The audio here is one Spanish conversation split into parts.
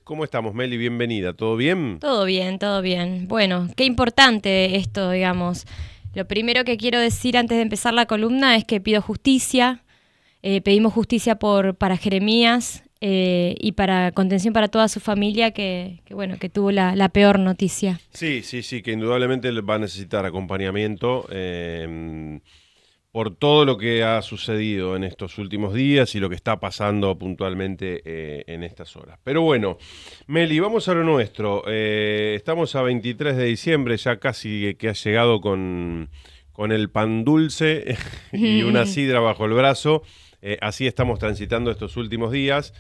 ¿Cómo estamos, Meli? Bienvenida. ¿Todo bien? Todo bien, todo bien. Bueno, qué importante esto, digamos. Lo primero que quiero decir antes de empezar la columna es que pido justicia. Pedimos justicia para Jeremías y para contención para toda su familia que tuvo la peor noticia. Sí, que indudablemente va a necesitar acompañamiento por todo lo que ha sucedido en estos últimos días y lo que está pasando puntualmente en estas horas. Pero bueno, Meli, vamos a lo nuestro. Estamos a 23 de diciembre, ya casi que ha llegado con el pan dulce y una sidra bajo el brazo. Así estamos transitando estos últimos días.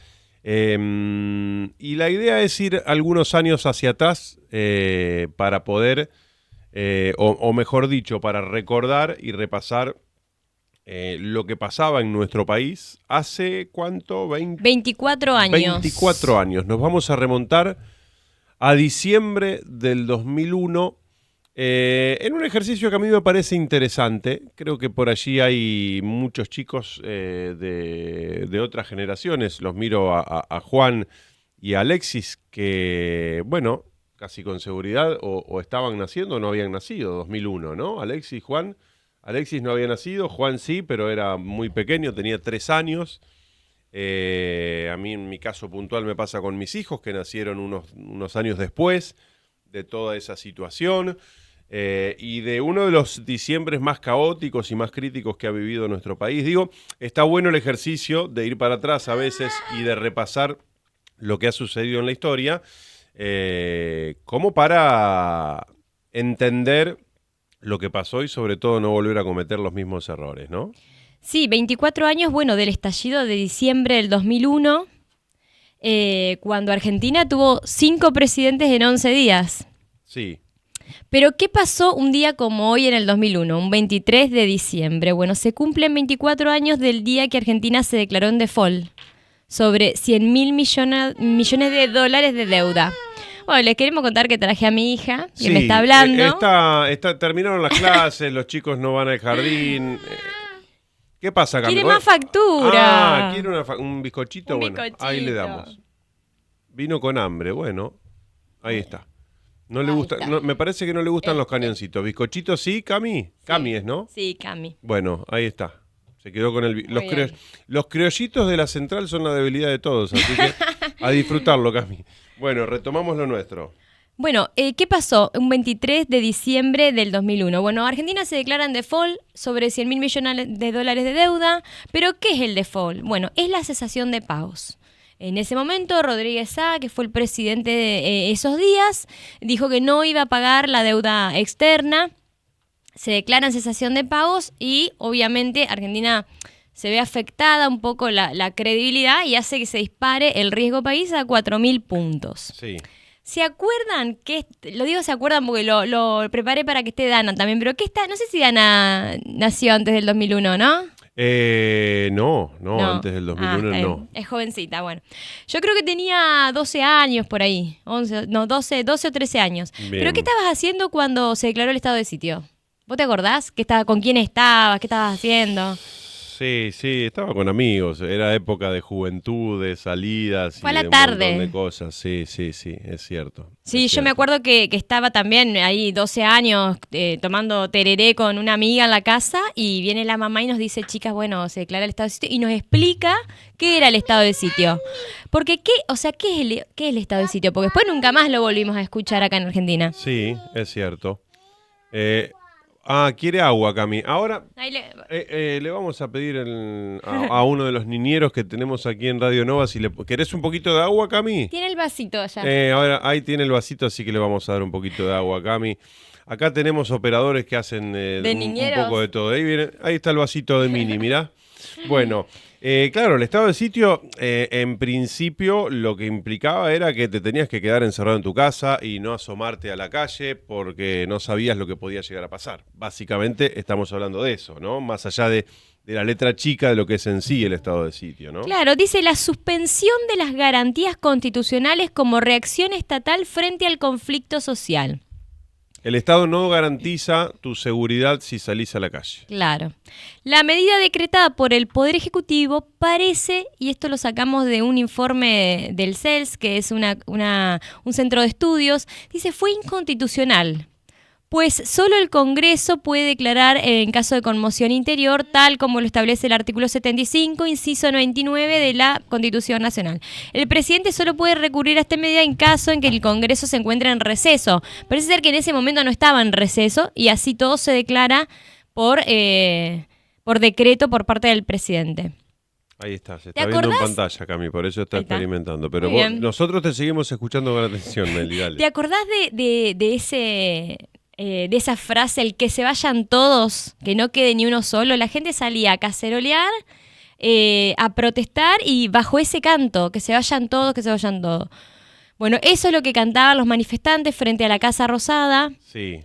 Y la idea es ir algunos años hacia atrás para poder, o mejor dicho, para recordar y repasar lo que pasaba en nuestro país hace, ¿cuánto? 24 años. 24 años. Nos vamos a remontar a diciembre del 2001 en un ejercicio que a mí me parece interesante. Creo que por allí hay muchos chicos de otras generaciones. Los miro a Juan y a Alexis que, bueno, casi con seguridad o estaban naciendo o no habían nacido, 2001, ¿no? Alexis, Juan. Alexis no había nacido, Juan sí, pero era muy pequeño, tenía 3 años. A mí en mi caso puntual me pasa con mis hijos que nacieron unos años después de toda esa situación y de uno de los diciembres más caóticos y más críticos que ha vivido nuestro país. Digo, está bueno el ejercicio de ir para atrás a veces y de repasar lo que ha sucedido en la historia como para entender lo que pasó y sobre todo no volver a cometer los mismos errores, ¿no? Sí, 24 años, bueno, del estallido de diciembre del 2001, cuando Argentina tuvo 5 presidentes en 11 días. Sí. Pero, ¿qué pasó un día como hoy en el 2001, un 23 de diciembre? Bueno, se cumplen 24 años del día que Argentina se declaró en default sobre 100.000 millones de dólares de deuda. Bueno, les queremos contar que traje a mi hija, que me está hablando. Terminaron las clases, los chicos no van al jardín. ¿Qué pasa, Cami? Quiere más factura. ¿Quiere un bizcochito? Bueno, bizcochito. Ahí le damos. Vino con hambre, bueno, ahí está. No le gusta, no, me parece que no le gustan los cañoncitos. ¿Bizcochitos sí, Cami? Sí. Cami es, ¿no? Sí, Cami. Bueno, ahí está. Se quedó con los criollitos de la central son la debilidad de todos, así que a disfrutarlo, Cami. Bueno, retomamos lo nuestro. Bueno, ¿qué pasó un 23 de diciembre del 2001? Bueno, Argentina se declara en default sobre 100.000 millones de dólares de deuda, pero ¿qué es el default? Bueno, es la cesación de pagos. En ese momento, Rodríguez Sá, que fue el presidente de esos días, dijo que no iba a pagar la deuda externa. Se declara en cesación de pagos y, obviamente, Argentina se ve afectada un poco la credibilidad y hace que se dispare el riesgo país a 4.000 puntos. Sí. ¿Se acuerdan? Lo digo se acuerdan porque lo preparé para que esté Dana también, pero no sé si Dana nació antes del 2001, ¿no? No, antes del 2001 no. Es jovencita, bueno. Yo creo que tenía 12 años por ahí, 12 o 13 años. Bien. ¿Pero qué estabas haciendo cuando se declaró el estado de sitio? ¿Vos te acordás? ¿Con quién estabas? ¿Qué estabas haciendo? Sí, estaba con amigos, era época de juventud, de salidas. Fue a y la de tarde. Un montón de cosas, sí, es cierto. Sí, yo me acuerdo que estaba también ahí 12 años tomando tereré con una amiga en la casa y viene la mamá y nos dice, chicas, bueno, se declara el estado de sitio y nos explica qué era el estado de sitio. Porque, ¿qué es el estado de sitio? Porque después nunca más lo volvimos a escuchar acá en Argentina. Sí, es cierto. Quiere agua, Cami. Ahora le vamos a pedir a uno de los niñeros que tenemos aquí en Radio Nova si ¿querés un poquito de agua, Cami? Tiene el vasito allá. Ahora ahí tiene el vasito, así que le vamos a dar un poquito de agua, Cami. Acá tenemos operadores que hacen un poco de todo. Ahí está el vasito de Mini, mirá. Bueno, claro, el estado de sitio en principio lo que implicaba era que te tenías que quedar encerrado en tu casa y no asomarte a la calle porque no sabías lo que podía llegar a pasar. Básicamente estamos hablando de eso, ¿no? Más allá de la letra chica de lo que es en sí el estado de sitio, ¿no? Claro, dice la suspensión de las garantías constitucionales como reacción estatal frente al conflicto social. El Estado no garantiza tu seguridad si salís a la calle. Claro. La medida decretada por el Poder Ejecutivo parece, y esto lo sacamos de un informe del CELS, que es un centro de estudios, dice fue inconstitucional. Pues solo el Congreso puede declarar en caso de conmoción interior, tal como lo establece el artículo 75, inciso 99 de la Constitución Nacional. El presidente solo puede recurrir a esta medida en caso en que el Congreso se encuentre en receso. Parece ser que en ese momento no estaba en receso y así todo se declara por decreto por parte del presidente. Ahí está, se está viendo en pantalla, Cami, por eso está experimentando. Pero nosotros te seguimos escuchando con atención, Meli, dale. ¿Te acordás de esa frase, el que se vayan todos, que no quede ni uno solo? La gente salía a cacerolear, a protestar y bajo ese canto, que se vayan todos, que se vayan todos. Bueno, eso es lo que cantaban los manifestantes frente a la Casa Rosada. Sí.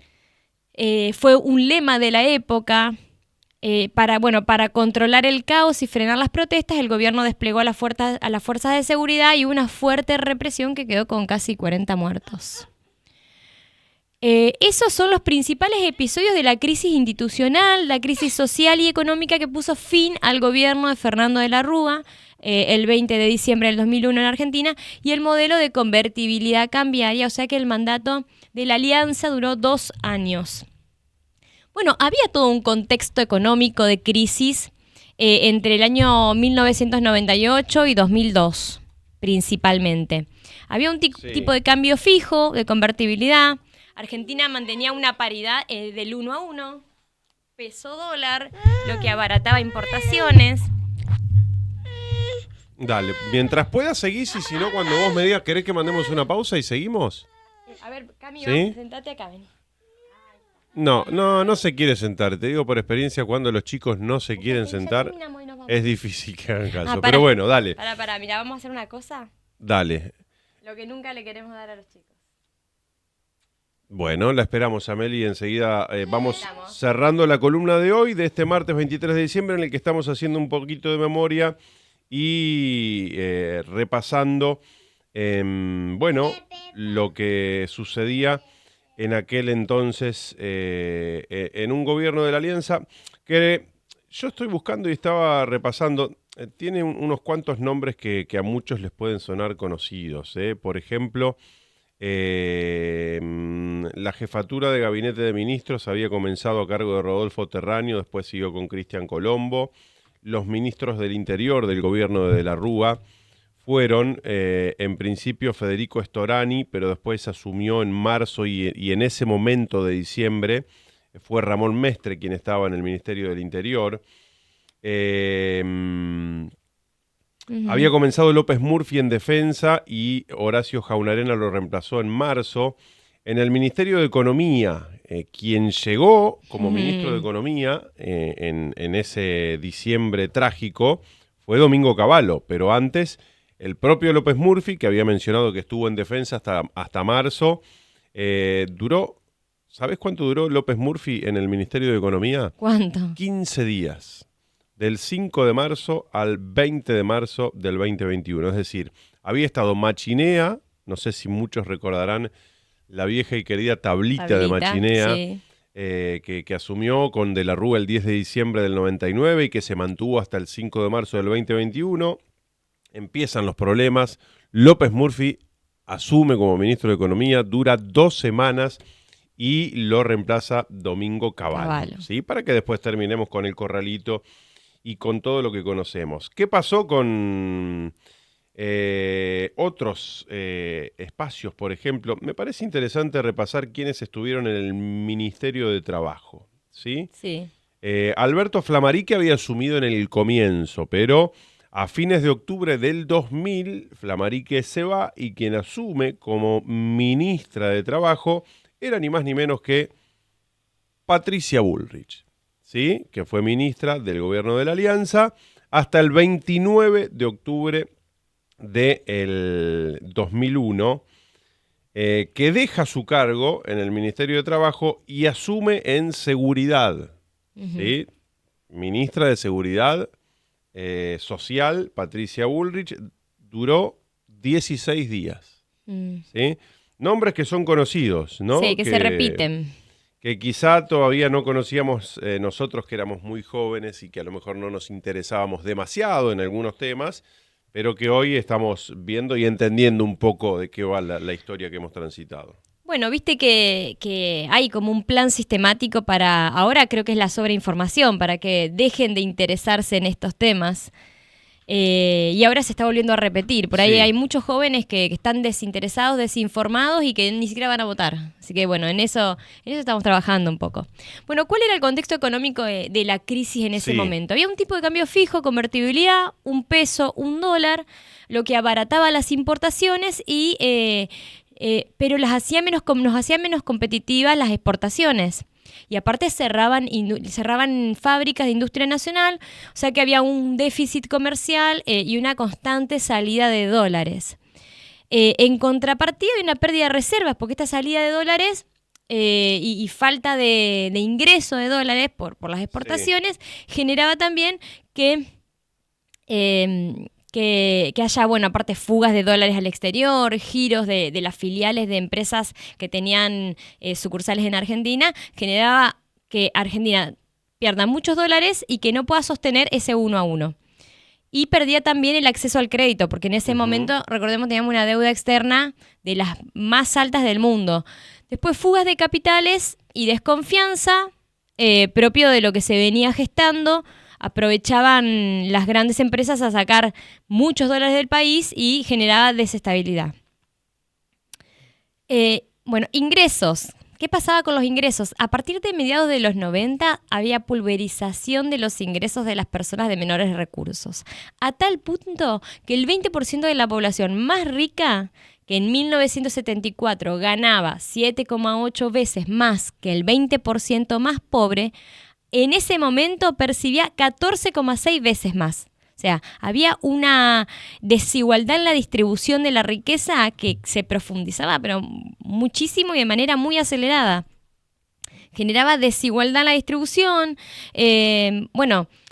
Fue un lema de la época. Para controlar el caos y frenar las protestas, el gobierno desplegó a las fuerzas de seguridad y una fuerte represión que quedó con casi 40 muertos. Esos son los principales episodios de la crisis institucional, la crisis social y económica que puso fin al gobierno de Fernando de la Rúa el 20 de diciembre del 2001 en Argentina, y el modelo de convertibilidad cambiaria, o sea que el mandato de la Alianza duró 2 años. Bueno, había todo un contexto económico de crisis entre el año 1998 y 2002, principalmente. Había un tipo de cambio fijo, de convertibilidad. Argentina mantenía una paridad del 1-1, peso-dólar, lo que abarataba importaciones. Dale, mientras puedas seguís y si no, cuando vos me digas, ¿querés que mandemos una pausa y seguimos? A ver, Cami, ¿Sí? sentate acá, ven. No se quiere sentar. Te digo por experiencia, cuando los chicos no se quieren sentar, es difícil que hagan caso. Pero bueno, dale. Mira, vamos a hacer una cosa. Dale. Lo que nunca le queremos dar a los chicos. Bueno, la esperamos a Meli y enseguida vamos cerrando la columna de hoy, de este martes 23 de diciembre, en el que estamos haciendo un poquito de memoria y repasando, lo que sucedía en aquel entonces en un gobierno de la Alianza, que yo estoy buscando y estaba repasando, tiene unos cuantos nombres que a muchos les pueden sonar conocidos. Por ejemplo, la jefatura de gabinete de ministros había comenzado a cargo de Rodolfo Terráneo, después siguió con Cristian Colombo. Los ministros del Interior del gobierno de la Rúa fueron, en principio, Federico Storani, pero después asumió en marzo y en ese momento de diciembre fue Ramón Mestre quien estaba en el Ministerio del Interior. Había comenzado López Murphy en defensa y Horacio Jaunarena lo reemplazó en marzo. En el Ministerio de Economía, quien llegó como ministro de Economía en ese diciembre trágico fue Domingo Cavallo, pero antes el propio López Murphy, que había mencionado que estuvo en defensa hasta marzo, duró. ¿Sabés cuánto duró López Murphy en el Ministerio de Economía? ¿Cuánto? 15 días. Del 5 de marzo al 20 de marzo del 2021. Es decir, había estado Machinea, no sé si muchos recordarán la vieja y querida tablita de Machinea, sí. que asumió con De la Rúa el 10 de diciembre del 99 y que se mantuvo hasta el 5 de marzo del 2021. Empiezan los problemas. López Murphy asume como ministro de Economía, dura 2 semanas y lo reemplaza Domingo Cavallo. ¿Sí? Para que después terminemos con el corralito y con todo lo que conocemos. ¿Qué pasó con otros espacios, por ejemplo? Me parece interesante repasar quiénes estuvieron en el Ministerio de Trabajo. ¿Sí? Sí. Alberto Flamarí, había asumido en el comienzo, pero a fines de octubre del 2000, Flamarí se va y quien asume como ministra de Trabajo era ni más ni menos que Patricia Bullrich. ¿Sí? Que fue ministra del gobierno de la Alianza hasta el 29 de octubre del 2001, que deja su cargo en el Ministerio de Trabajo y asume en Seguridad. ¿Sí? Ministra de Seguridad Social, Patricia Bullrich, duró 16 días. ¿Sí? Nombres que son conocidos, ¿no? Sí, que se repiten. Que quizá todavía no conocíamos nosotros, que éramos muy jóvenes y que a lo mejor no nos interesábamos demasiado en algunos temas, pero que hoy estamos viendo y entendiendo un poco de qué va la historia que hemos transitado. Bueno, viste que hay como un plan sistemático para, ahora creo que es la sobreinformación, para que dejen de interesarse en estos temas. Y ahora se está volviendo a repetir. Por ahí hay muchos jóvenes que están desinteresados, desinformados y que ni siquiera van a votar. Así que bueno, en eso estamos trabajando un poco. Bueno, ¿cuál era el contexto económico de la crisis en ese momento? Había un tipo de cambio fijo, convertibilidad, un peso, un dólar, lo que abarataba las importaciones pero nos hacía menos competitivas las exportaciones. Y aparte cerraban fábricas de industria nacional, o sea que había un déficit comercial y una constante salida de dólares. En contrapartida hay una pérdida de reservas, porque esta salida de dólares y falta de ingreso de dólares por las exportaciones generaba también que haya, bueno, aparte fugas de dólares al exterior, giros de las filiales de empresas que tenían sucursales en Argentina, generaba que Argentina pierda muchos dólares y que no pueda sostener ese 1 a 1. Y perdía también el acceso al crédito, porque en ese momento, recordemos, teníamos una deuda externa de las más altas del mundo. Después fugas de capitales y desconfianza, propio de lo que se venía gestando. Aprovechaban las grandes empresas a sacar muchos dólares del país y generaba desestabilidad. Bueno, ingresos. ¿Qué pasaba con los ingresos? A partir de mediados de los 90 había pulverización de los ingresos de las personas de menores recursos, a tal punto que el 20% de la población más rica, que en 1974 ganaba 7,8 veces más que el 20% más pobre, en ese momento percibía 14,6 veces más. O sea, había una desigualdad en la distribución de la riqueza que se profundizaba, pero muchísimo y de manera muy acelerada. Generaba desigualdad en la distribución,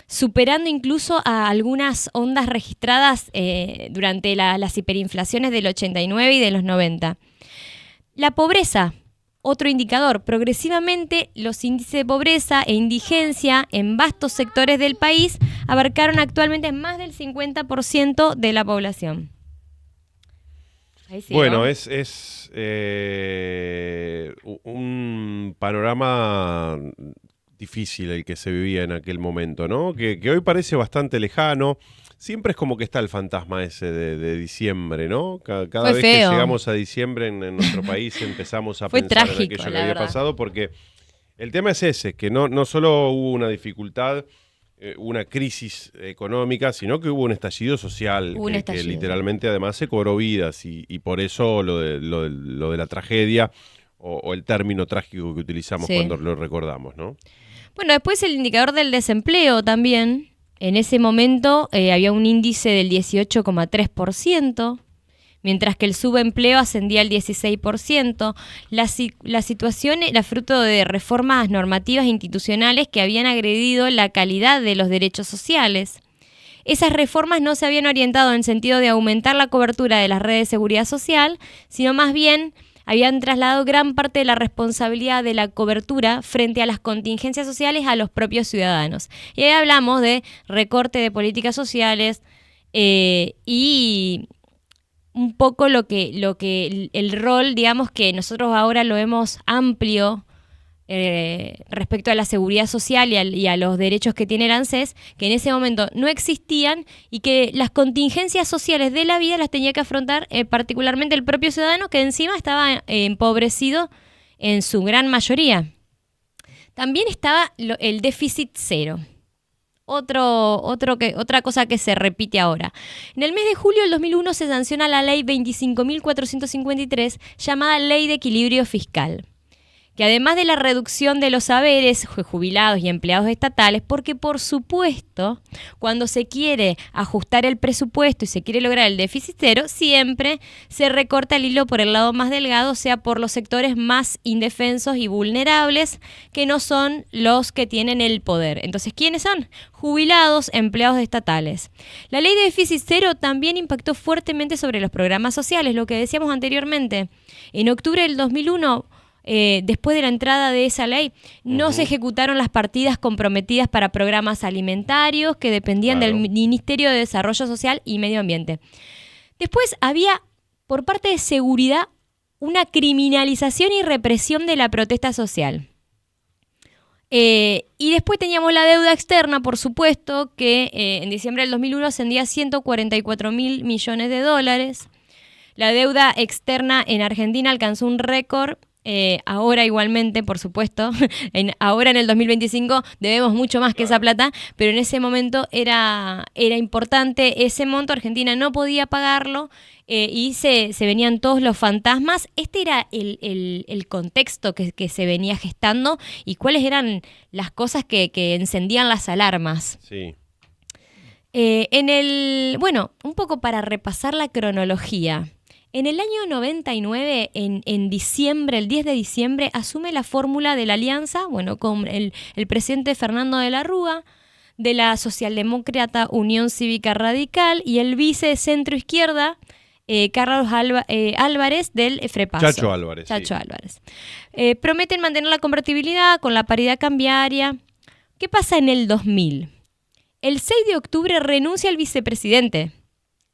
superando incluso a algunas ondas registradas durante las hiperinflaciones del 89 y de los 90. La pobreza. Otro indicador, progresivamente los índices de pobreza e indigencia en vastos sectores del país abarcaron actualmente más del 50% de la población. Ahí sí, bueno, ¿no? es un panorama difícil el que se vivía en aquel momento, ¿no? Que hoy parece bastante lejano. Siempre es como que está el fantasma ese de diciembre, ¿no? Cada vez que llegamos a diciembre en nuestro país empezamos a pensar en aquello que había pasado, porque el tema es ese, que no solo hubo una dificultad, una crisis económica, sino que hubo un estallido social que literalmente además se cobró vidas y por eso lo de la tragedia o el término trágico que utilizamos cuando lo recordamos, ¿no? Bueno, después el indicador del desempleo también. En ese momento había un índice del 18,3%, mientras que el subempleo ascendía al 16%. La situación era fruto de reformas normativas e institucionales que habían agredido la calidad de los derechos sociales. Esas reformas no se habían orientado en sentido de aumentar la cobertura de las redes de seguridad social, sino más bien habían trasladado gran parte de la responsabilidad de la cobertura frente a las contingencias sociales a los propios ciudadanos. Y ahí hablamos de recorte de políticas sociales y un poco el rol, digamos, que nosotros ahora lo vemos amplio respecto a la seguridad social y a los derechos que tiene el ANSES, que en ese momento no existían y que las contingencias sociales de la vida las tenía que afrontar particularmente el propio ciudadano, que encima estaba empobrecido en su gran mayoría. También estaba el déficit cero. Otra cosa que se repite ahora. En el mes de julio del 2001 se sanciona la ley 25.453, llamada Ley de Equilibrio Fiscal, que además de la reducción de los saberes jubilados y empleados estatales, porque por supuesto, cuando se quiere ajustar el presupuesto y se quiere lograr el déficit cero, siempre se recorta el hilo por el lado más delgado, o sea, por los sectores más indefensos y vulnerables, que no son los que tienen el poder. Entonces, ¿quiénes son? Jubilados, empleados estatales. La ley de déficit cero también impactó fuertemente sobre los programas sociales, lo que decíamos anteriormente. En octubre del 2001, después de la entrada de esa ley, no se ejecutaron las partidas comprometidas para programas alimentarios que dependían del Ministerio de Desarrollo Social y Medio Ambiente. Después había, por parte de seguridad, una criminalización y represión de la protesta social. Y después teníamos la deuda externa, por supuesto, que en diciembre del 2001 ascendía a 144.000 millones de dólares. La deuda externa en Argentina alcanzó un récord. Ahora igualmente, por supuesto, ahora en el 2025 debemos mucho más que esa plata, pero en ese momento era importante ese monto. Argentina no podía pagarlo y se venían todos los fantasmas. Este era el contexto que se venía gestando y cuáles eran las cosas que encendían las alarmas. Sí. Bueno, un poco para repasar la cronología. En el año 99, en diciembre, el 10 de diciembre, asume la fórmula de la alianza, con el presidente Fernando de la Rúa, de la socialdemócrata Unión Cívica Radical, y el vice de centro-izquierda, Carlos Álvarez, del FREPASO. Chacho Álvarez. Chacho Álvarez. Prometen mantener la convertibilidad con la paridad cambiaria. ¿Qué pasa en el 2000? El 6 de octubre renuncia el vicepresidente.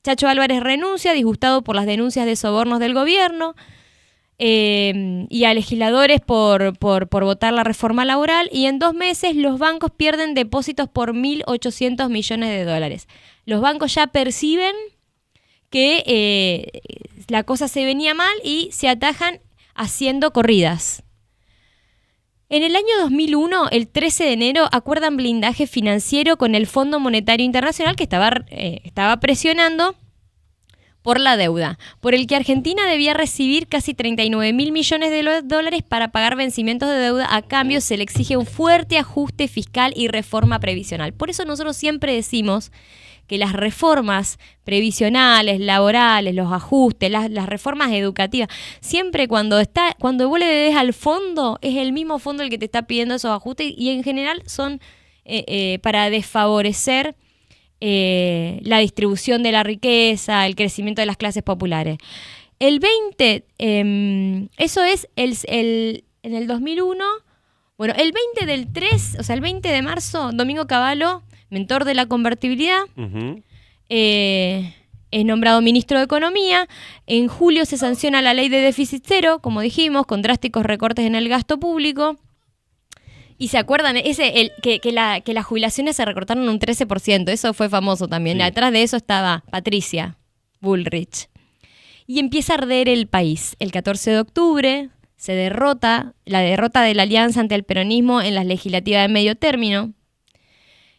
Chacho Álvarez renuncia, disgustado por las denuncias de sobornos del gobierno y a legisladores por votar la reforma laboral, y en 2 meses los bancos pierden depósitos por 1.800 millones de dólares. Los bancos ya perciben que la cosa se venía mal y se atajan haciendo corridas. En el año 2001, el 13 de enero, acuerdan blindaje financiero con el Fondo Monetario Internacional, que estaba presionando por la deuda, por el que Argentina debía recibir casi 39.000 millones de dólares para pagar vencimientos de deuda. A cambio, se le exige un fuerte ajuste fiscal y reforma previsional. Por eso nosotros siempre decimos que las reformas previsionales, laborales, los ajustes, las reformas educativas, siempre cuando vos le des al fondo, es el mismo fondo el que te está pidiendo esos ajustes, y en general son para desfavorecer la distribución de la riqueza, el crecimiento de las clases populares. El 20, eso es en el 2001, el 20 del 3, o sea, el 20 de marzo, Domingo Cavallo, mentor de la convertibilidad, es nombrado ministro de Economía. En julio se sanciona la ley de déficit cero, como dijimos, con drásticos recortes en el gasto público. Y se acuerdan, que las jubilaciones se recortaron un 13%, eso fue famoso también. Sí. Atrás de eso estaba Patricia Bullrich. Y empieza a arder el país. El 14 de octubre se la derrota de la alianza ante el peronismo en las legislativas de medio término.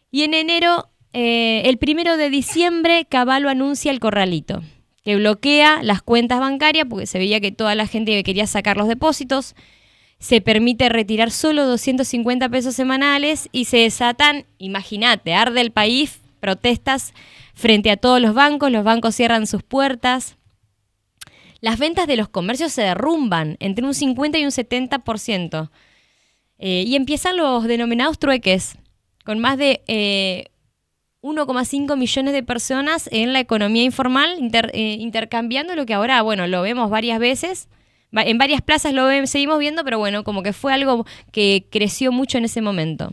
Y en enero, el 1 de diciembre, Cavallo anuncia el corralito, que bloquea las cuentas bancarias porque se veía que toda la gente quería sacar los depósitos. Se permite retirar solo 250 pesos semanales y se desatan, imagínate, arde el país, protestas frente a todos los bancos cierran sus puertas. Las ventas de los comercios se derrumban entre un 50 y un 70%. Y empiezan los denominados trueques, con más de 1,5 millones de personas en la economía informal intercambiando lo que ahora, lo vemos varias veces. En varias plazas seguimos viendo, pero como que fue algo que creció mucho en ese momento.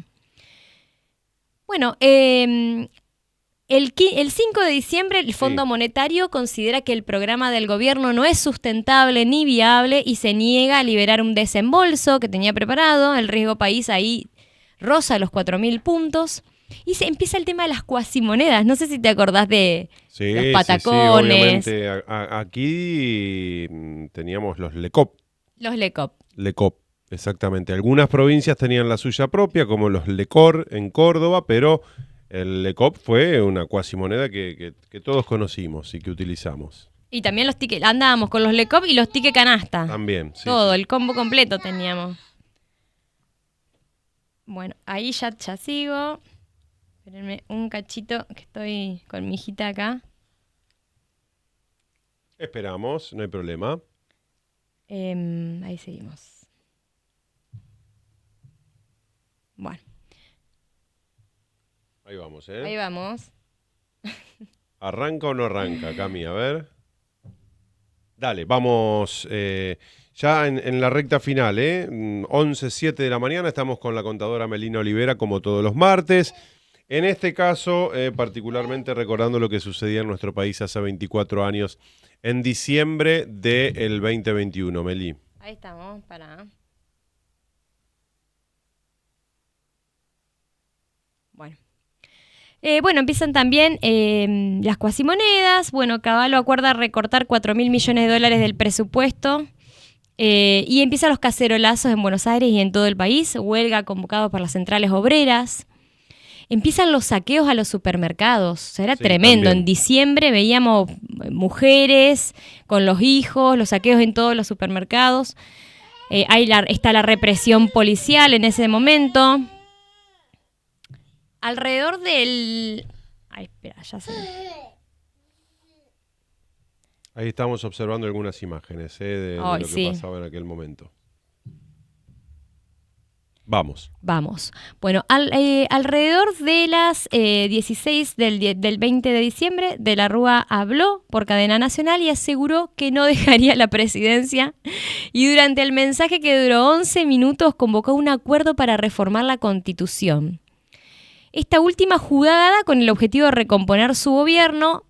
El 5 de diciembre el Fondo Monetario considera que el programa del gobierno no es sustentable ni viable y se niega a liberar un desembolso que tenía preparado. El riesgo país ahí roza los 4.000 puntos. Y se empieza el tema de las cuasimonedas. No sé si te acordás de los patacones. Sí, obviamente. Aquí teníamos los LECOP. Los LECOP. LECOP, exactamente. Algunas provincias tenían la suya propia, como los LECOR en Córdoba, pero el LECOP fue una cuasimoneda que todos conocimos y que utilizamos. Y también los tickets. Andábamos con los LECOP y los tickets canasta. También, sí. Todo, el combo completo teníamos. Bueno, ahí ya sigo. Espérenme un cachito que estoy con mi hijita acá. Esperamos, no hay problema. Ahí seguimos. Bueno. Ahí vamos, Ahí vamos. ¿Arranca o no arranca, Cami? A ver. Dale, vamos ya en la recta final, 11:07 de la mañana, estamos con la contadora Melina Olivera como todos los martes. En este caso, particularmente recordando lo que sucedía en nuestro país hace 24 años, en diciembre del 2021, Meli. Ahí estamos, para. Bueno. Bueno, empiezan también las cuasimonedas. Bueno, Caballo acuerda recortar 4.000 millones de dólares del presupuesto. Y empiezan los cacerolazos en Buenos Aires y en todo el país. Huelga convocado por las centrales obreras. Empiezan los saqueos a los supermercados. O sea, era tremendo. También. En diciembre veíamos mujeres con los hijos, los saqueos en todos los supermercados. Está la represión policial en ese momento. Alrededor del... Ay, espera, ya se... Ahí estamos observando algunas imágenes de lo que pasaba en aquel momento. Vamos. Bueno, alrededor de las 16 del 20 de diciembre, De la Rúa habló por cadena nacional y aseguró que no dejaría la presidencia. Y durante el mensaje, que duró 11 minutos, convocó un acuerdo para reformar la Constitución. Esta última jugada con el objetivo de recomponer su gobierno,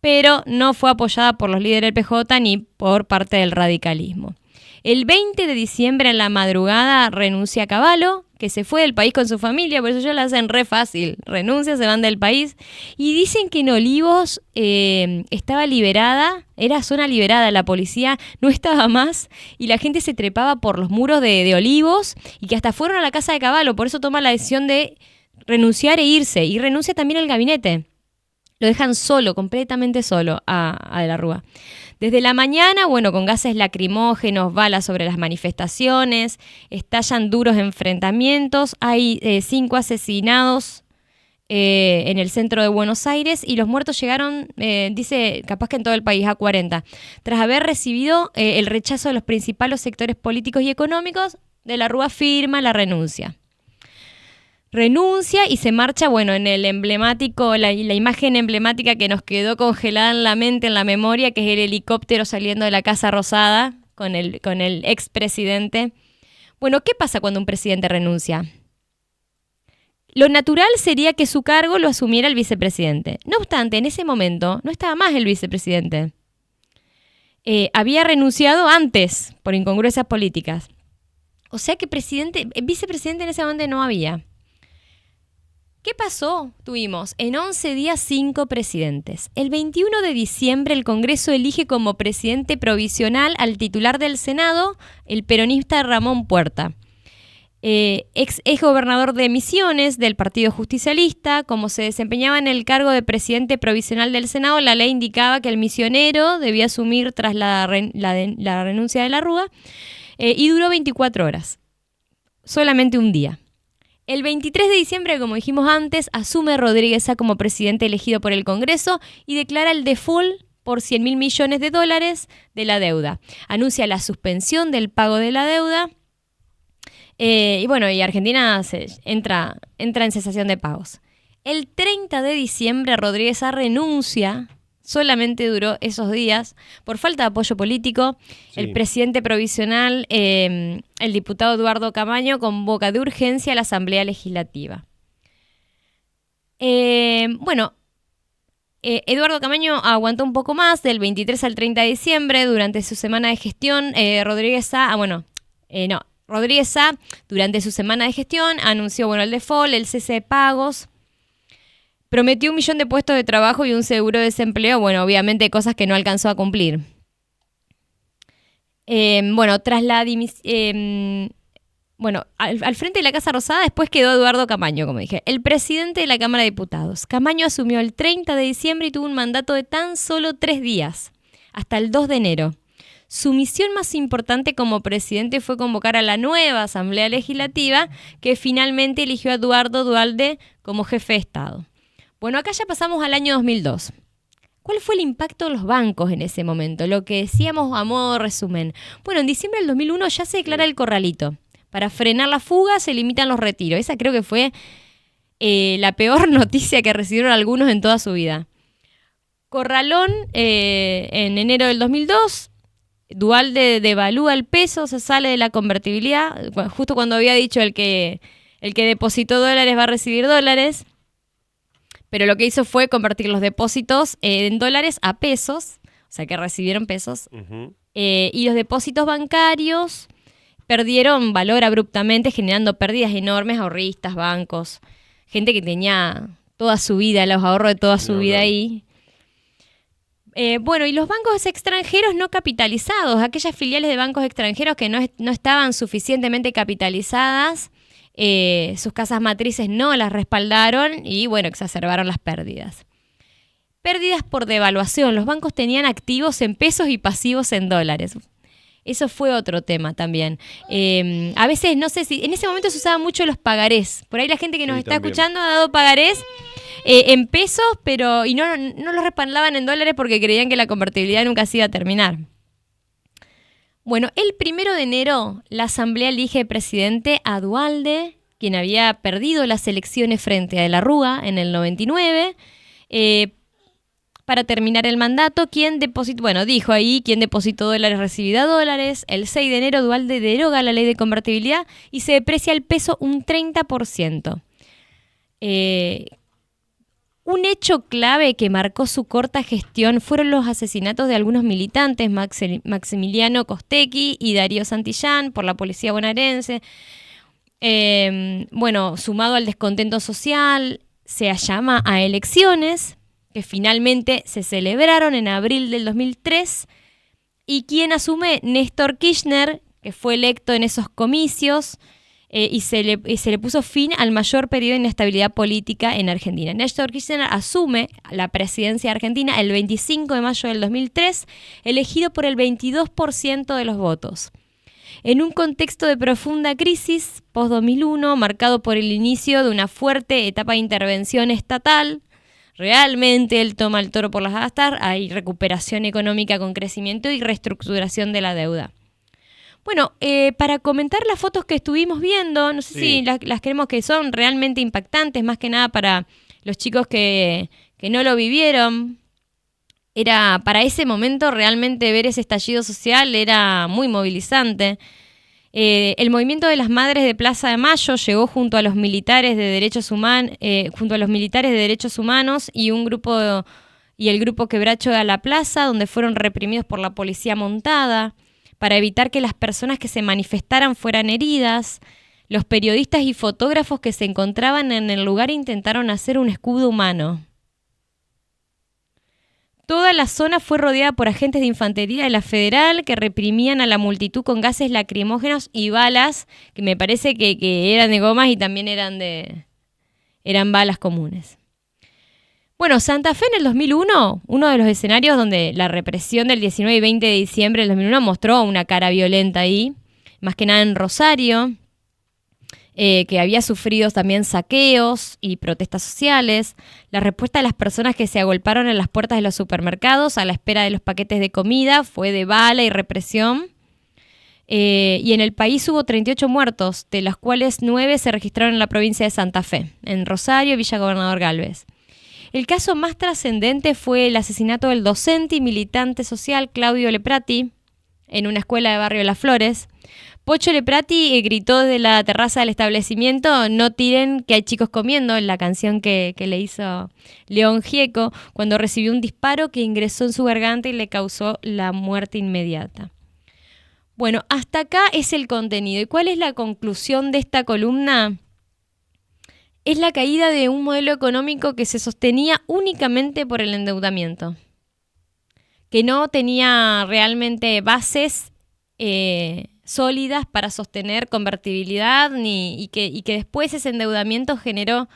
pero no fue apoyada por los líderes del PJ ni por parte del radicalismo. El 20 de diciembre en la madrugada renuncia Caballo, que se fue del país con su familia, por eso ya la hacen re fácil. Renuncia, se van del país. Y dicen que en Olivos estaba liberada, era zona liberada, la policía no estaba más y la gente se trepaba por los muros de Olivos y que hasta fueron a la casa de Caballo, por eso toma la decisión de renunciar e irse. Y renuncia también el gabinete. Lo dejan solo, completamente solo a De la Rúa. Desde la mañana, bueno, con gases lacrimógenos, balas sobre las manifestaciones, estallan duros enfrentamientos, hay 5 asesinados en el centro de Buenos Aires y los muertos llegaron, dice, capaz que en todo el país, a 40. Tras haber recibido el rechazo de los principales sectores políticos y económicos, De la Rúa firma la renuncia. Renuncia y se marcha, bueno, en el emblemático, la imagen emblemática que nos quedó congelada en la mente, en la memoria, que es el helicóptero saliendo de la Casa Rosada con el expresidente. Bueno, ¿qué pasa cuando un presidente renuncia? Lo natural sería que su cargo lo asumiera el vicepresidente. No obstante, en ese momento no estaba más el vicepresidente. Había renunciado antes por incongruencias políticas. O sea que vicepresidente en ese momento no había. ¿Qué pasó? Tuvimos en 11 días 5 presidentes. El 21 de diciembre el Congreso elige como presidente provisional al titular del Senado, el peronista Ramón Puerta. Ex gobernador de Misiones del Partido Justicialista. Como se desempeñaba en el cargo de presidente provisional del Senado, la ley indicaba que el misionero debía asumir tras la renuncia de la Rúa y duró 24 horas. Solamente un día. El 23 de diciembre, como dijimos antes, asume Rodríguez Sá como presidente elegido por el Congreso y declara el default por 100.000 millones de dólares de la deuda. Anuncia la suspensión del pago de la deuda y Argentina entra en cesación de pagos. El 30 de diciembre Rodríguez Sá renuncia. Solamente duró esos días por falta de apoyo político. Sí. El presidente provisional, el diputado Eduardo Camaño, convoca de urgencia a la Asamblea Legislativa. Eduardo Camaño aguantó un poco más, del 23 al 30 de diciembre, durante su semana de gestión. Rodríguez Sá, durante su semana de gestión, anunció el default, el cese de pagos. Prometió 1 millón de puestos de trabajo y un seguro de desempleo, obviamente cosas que no alcanzó a cumplir. Tras la dimisión, al frente de la Casa Rosada después quedó Eduardo Camaño, como dije, el presidente de la Cámara de Diputados. Camaño asumió el 30 de diciembre y tuvo un mandato de tan solo 3 días, hasta el 2 de enero. su misión más importante como presidente fue convocar a la nueva Asamblea Legislativa, que finalmente eligió a Eduardo Duhalde como jefe de Estado. Bueno, acá ya pasamos al año 2002. ¿Cuál fue el impacto de los bancos en ese momento? Lo que decíamos a modo de resumen. Bueno, en diciembre del 2001 ya se declara el corralito. Para frenar la fuga se limitan los retiros. Esa creo que fue la peor noticia que recibieron algunos en toda su vida. Corralón, en enero del 2002, Duhalde devalúa el peso, se sale de la convertibilidad, justo cuando había dicho el que depositó dólares va a recibir dólares, pero lo que hizo fue convertir los depósitos en dólares a pesos, o sea que recibieron pesos, y los depósitos bancarios perdieron valor abruptamente, generando pérdidas enormes a ahorristas, bancos, gente que tenía toda su vida, los ahorros de toda su vida ahí. Bueno, y los bancos extranjeros no capitalizados, aquellas filiales de bancos extranjeros que no estaban suficientemente capitalizadas, sus casas matrices no las respaldaron y, bueno, exacerbaron las pérdidas. Pérdidas por devaluación. Los bancos tenían activos en pesos y pasivos en dólares. Eso fue otro tema también. A veces, no sé si... En ese momento se usaban mucho los pagarés. Por ahí la gente que nos está escuchando ha dado pagarés en pesos, pero y no los respaldaban en dólares porque creían que la convertibilidad nunca se iba a terminar. Bueno, el 1 de enero la Asamblea elige presidente a Duhalde, quien había perdido las elecciones frente a De la Rúa en el 99, para terminar el mandato. Dijo ahí, quien depositó dólares recibirá dólares. El 6 de enero Duhalde deroga la ley de convertibilidad y se deprecia el peso un 30%. Un hecho clave que marcó su corta gestión fueron los asesinatos de algunos militantes, Maximiliano Costecchi y Darío Santillán, por la policía bonaerense. Sumado al descontento social, se llama a elecciones, que finalmente se celebraron en abril del 2003, y quien asume Néstor Kirchner, que fue electo en esos comicios, y se le puso fin al mayor periodo de inestabilidad política en Argentina. Néstor Kirchner asume la presidencia de Argentina el 25 de mayo del 2003, elegido por el 22% de los votos. En un contexto de profunda crisis post-2001, marcado por el inicio de una fuerte etapa de intervención estatal, realmente él toma el toro por las astas, hay recuperación económica con crecimiento y reestructuración de la deuda. Bueno, para comentar las fotos que estuvimos viendo, no sé si las creemos que son realmente impactantes, más que nada para los chicos que no lo vivieron. Para ese momento realmente ver ese estallido social era muy movilizante. El movimiento de las Madres de Plaza de Mayo llegó junto a los militares de derechos humanos, y el grupo Quebracho de la Plaza, donde fueron reprimidos por la policía montada, para evitar que las personas que se manifestaran fueran heridas. Los periodistas y fotógrafos que se encontraban en el lugar intentaron hacer un escudo humano. Toda la zona fue rodeada por agentes de infantería de la Federal que reprimían a la multitud con gases lacrimógenos y balas, que me parece que eran de gomas y también eran balas comunes. Bueno, Santa Fe en el 2001, uno de los escenarios donde la represión del 19 y 20 de diciembre del 2001 mostró una cara violenta ahí, más que nada en Rosario, que había sufrido también saqueos y protestas sociales. La respuesta de las personas que se agolparon en las puertas de los supermercados a la espera de los paquetes de comida fue de bala y represión. Y en el país hubo 38 muertos, de los cuales 9 se registraron en la provincia de Santa Fe, en Rosario, Villa Gobernador Galvez. El caso más trascendente fue el asesinato del docente y militante social Claudio Leprati en una escuela de barrio Las Flores. Pocho Leprati gritó desde la terraza del establecimiento: "No tiren, que hay chicos comiendo", en la canción que le hizo León Gieco, cuando recibió un disparo que ingresó en su garganta y le causó la muerte inmediata. Bueno, hasta acá es el contenido. ¿Y cuál es la conclusión de esta columna? Es la caída de un modelo económico que se sostenía únicamente por el endeudamiento, que no tenía realmente bases sólidas para sostener convertibilidad y que después ese endeudamiento generó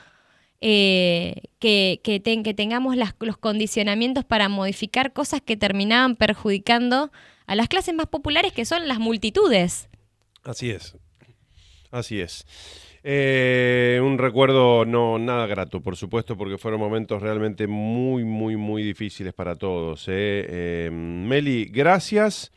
que tengamos los condicionamientos para modificar cosas que terminaban perjudicando a las clases más populares, que son las multitudes. Así es. Así es. Un recuerdo no nada grato, por supuesto, porque fueron momentos realmente muy, muy, muy difíciles para todos. Meli, gracias.